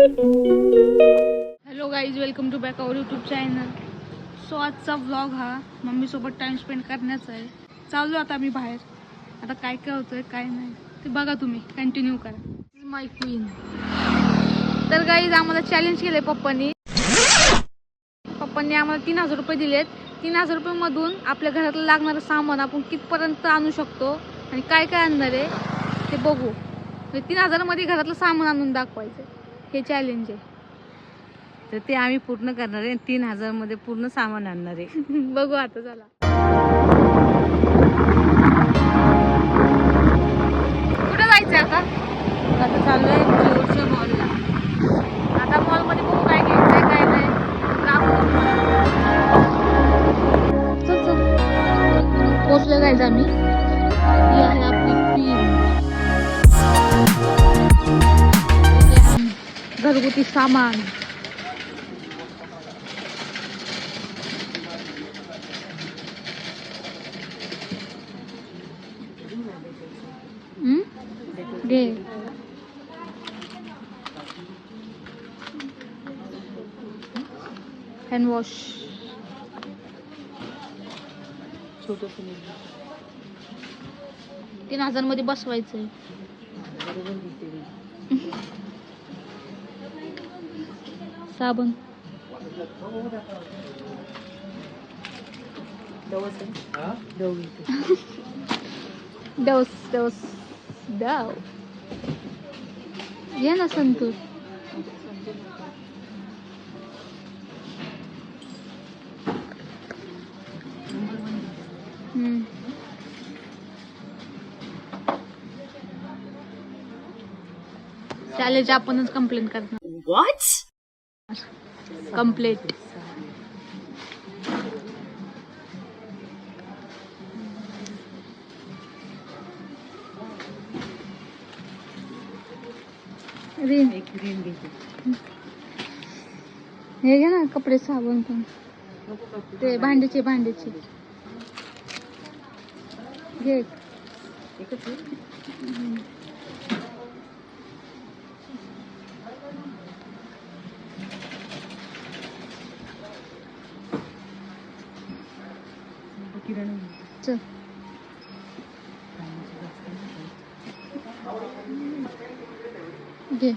Hello guys, welcome to back our YouTube channel. So आजचा vlog हा मम्मीसोबत time spend करण्याचा आहे. चाललो आता आम्ही बाहेर. आता काय काय होतंय काय नाही ते बघा, तुम्ही कंटिन्यू करा. माय क्वीन. तर गाईज आम्हाला चॅलेंज केलंय पप्पांनी आम्हाला 3000 रुपये दिलेत. 3000 रुपयेमधून आपल्या घरातलं लागणारं सामान आपण कितपर्यंत आणू शकतो आणि काय काय आणणार आहे ते बघू. 3000 मध्ये घरातलं सामान आणून दाखवायचं, हे चॅलेंज आहे. तर ते आम्ही पूर्ण करणार आहे. 3000 मध्ये पूर्ण सामान आणणार आहे. बघू आता. चला, कुठं जायचंय आता? आता चाललोय जिओच्या मॉलला. आता मॉलमध्ये बघू काय घ्यायचंय काय नाही. चल चल, पोचलो जायचं आम्ही. ही आहे आपली पिन. घरगुती सामान. घे. Hand wash. छोटस 3000 मध्ये बसवायचंय. साबण. डोस डाव. घे ना संतूर. चॅलेंज आपणच कंप्लेंट करणार. व्हॉट? कंप्लेंट. हे घे ना कपडे साबण पण. ते भांड्याचे घे. चल. घे.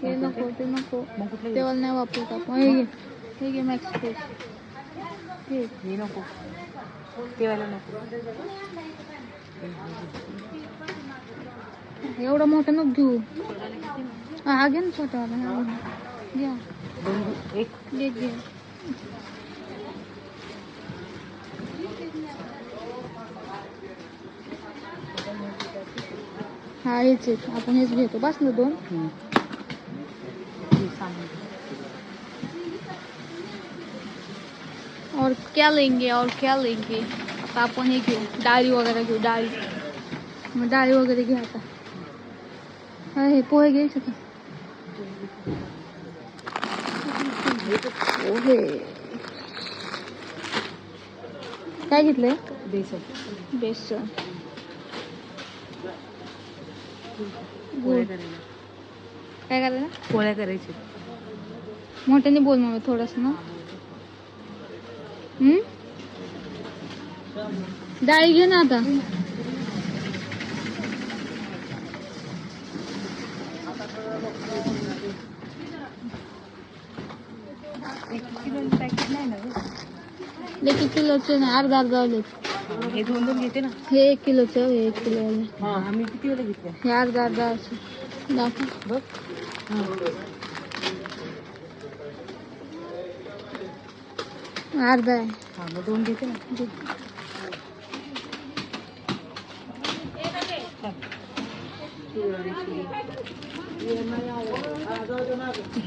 हे नको ते नको, तेव्हा नाही वापरत आपण. हे घे मॅक्स फ्रेश. हे नको, तेवायला नको. एवढं मोठं नको घेऊ. हा घे ना छोटावाला. घ्या. घे. हा हेच आहेत, आपण हेच घेतो. बस ना 2. और क्या लेंगे. आता आपण हे घेऊ, डाळी वगैरे घेऊ. मग डाळी वगैरे घे आता. हे पोहे घ्यायचे का? पोहे काय घेतलंय? बेसन. काय करायला? पोळ्या करायचे. मोठ्याने बोल मग थोडस ना. डाळी घे ना आता. पॅकेट नाही ना. 1 किलोचे नाही, अर्धा आले. हे 2 घेते ना. हे 1 किलोचं. हे 1 किलो आले. आम्ही किती वेळा घेतल्या? हे अर्धा असं दाखव बघ. अर्धा आहे. मग 2 घेते ना.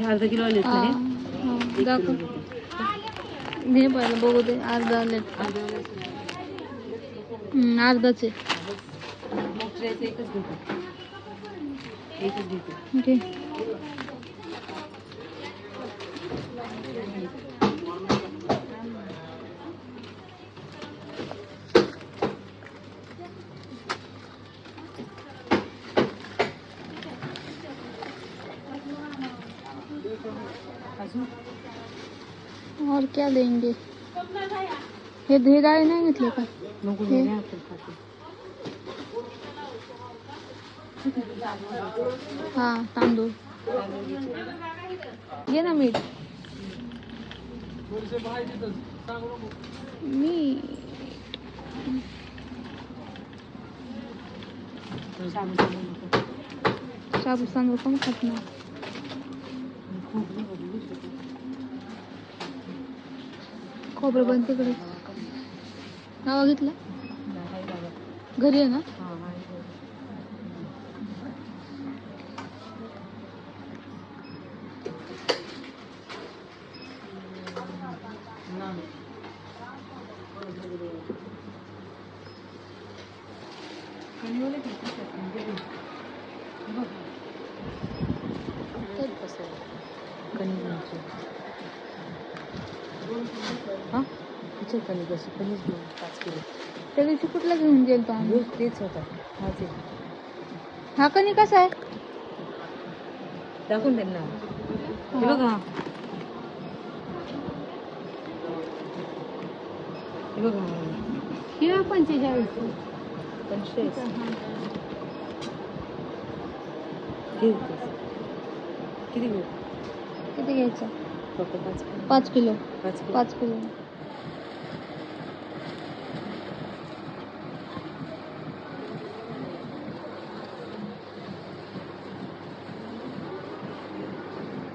अर्धा किलो आले दाखव. घे पहिलं बघू दे. अर्धा आले. अर्धाच आहे. एकच घेते. घे. और क्या लेंगे? हे डाळी नाही घेतले का? नको हे? नाही आपण खाते. हा तांदूळ घे ना मीठ. मी शाबू तांदूळ पण खात नाही. खोबरं पण तिकडे नाव घेतलं घरी आहे ना. कणिक अशी कणीस घेऊन 5 किलो. त्या दिवशी कुठला घेऊन गेलतो आम्ही? रोज तेच होता. हाच आहे. हा कणी कसा आहे? दाखवून दे ना. हे बघा. हे बघा. हे 45. 45. किती घेऊ? किती घ्यायचं? फक्त 5 किलो. 5 5 किलो.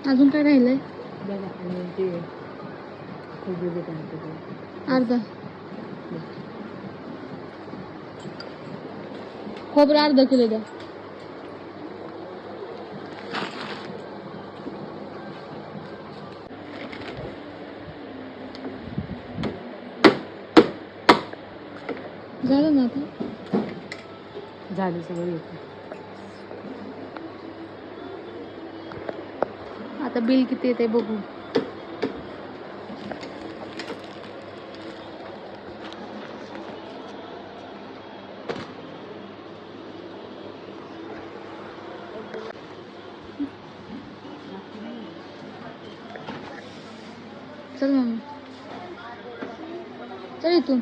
अजून काय राहिलंय? बघा. आणि ते खोबरं अर्धा. खोबरं अर्धा किलो द्या. झालं ना आता? झाली सगळं येतं. आता बिल किती येते बघू. चल मम्मी चल इथून.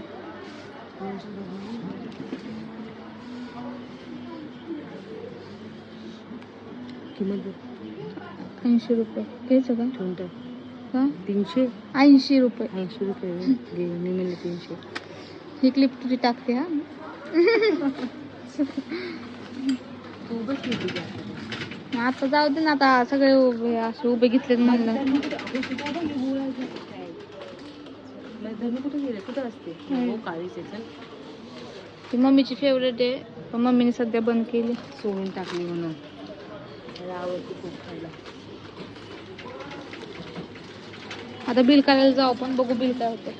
किंमत 80 रुपये घ्यायचं का? ठेवून टाक. का? 380 रुपये. 80 रुपये घे. मी म्हणले 300. ही क्लिप तुझी टाकते हा. तू बसली तुझ्या. आता जाऊ दे ना. आता सगळे असे उभे घेतलेत म्हणलं. धनु कुठे गेले? कुठं असते? हो काळीच आहे. चल. ती मम्मीची फेवरेट आहे पण मम्मीने सध्या बंद केली. सोडून टाकली म्हणून. मला आवडते खूप खायला. आता बिल करायला जाऊ पण बघू बिल काय होतं.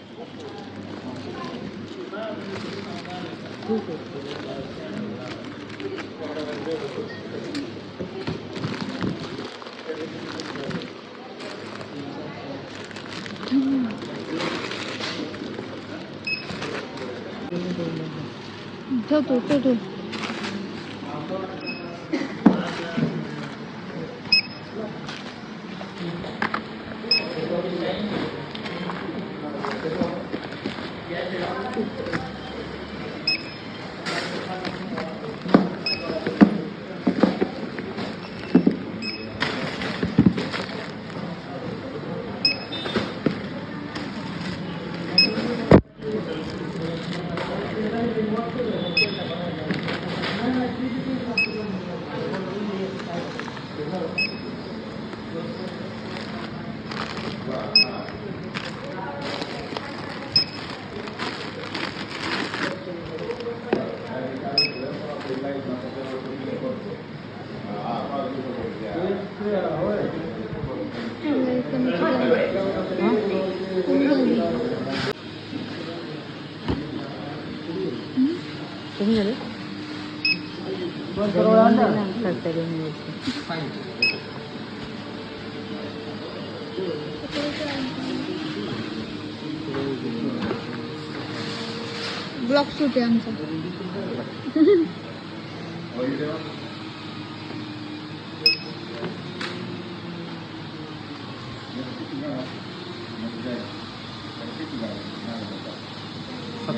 खूप आहे. ठेव. कमी झालं? ब्लॉक शूट आहे आमचा.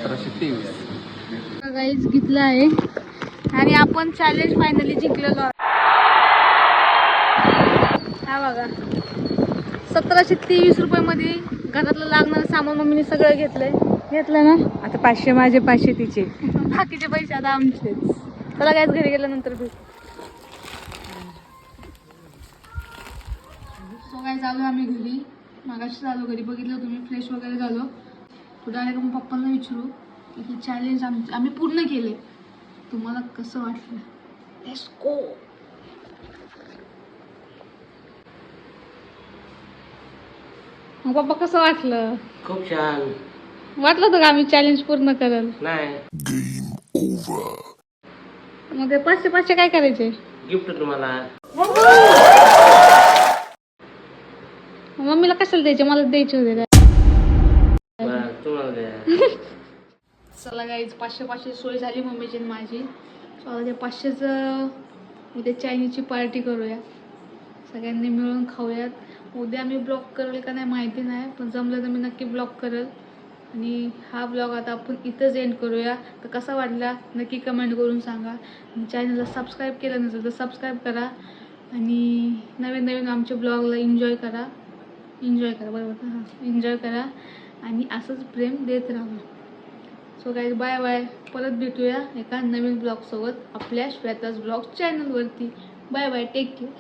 1723. गाईज घेतलं आहे आणि आपण चॅलेंज फायनली जिंकलेलो आहोत. हा बघा 1723 रुपयामध्ये घरातलं लागणारं सामान मम्मीने सगळं घेतलं ना. आता 500 माझे 500 तिचे. बाकीचे पैसे आता आमचेच. चला गाईज घरी गेल्यानंतर भेटू. सो काय झालो आम्ही घरी मागाशी झालो घरी बघितलं तुम्ही फ्रेश वगैरे झालो. पुढे आले का मग पप्पांना विचारू की हे चॅलेंज आम्ही पूर्ण केले तुम्हाला कसं वाटलं. Let's go. मग पप्पा कसं वाटलं. खूप छान. वाटलं होतं का आम्ही चॅलेंज पूर्ण करेल. नाही मग ते 500 काय करायचे. गिफ्ट तुम्हाला. मम्मीला कशाला द्यायचे मला द्यायचे होते. बरं, तुम्हाला द्या. चला गाईज 500 सोय झाली मम्मीची आणि माझी. चला त्या 500चं उद्या चायनीजची पार्टी करूया सगळ्यांनी मिळून खाऊयात. उद्या मी ब्लॉग करेल का नाही माहिती नाही पण जमलं तर मी नक्की ब्लॉग करेल. आणि हा ब्लॉग आता आपण इथंच एंड करूया. तर कसा वाटला नक्की कमेंट करून सांगा. आणि चॅनलला सबस्क्राईब केलं नसेल तर सबस्क्राईब करा आणि नवीन नवीन आमच्या ब्लॉगला एन्जॉय करा बरोबर हां एन्जॉय करा आणि असंच प्रेम देत राहा. So guys bye bye. परत भेटूया एका नवीन ब्लॉगसोबत आपल्या श्वेताज ब्लॉग चॅनलवरती. Bye bye. Take care.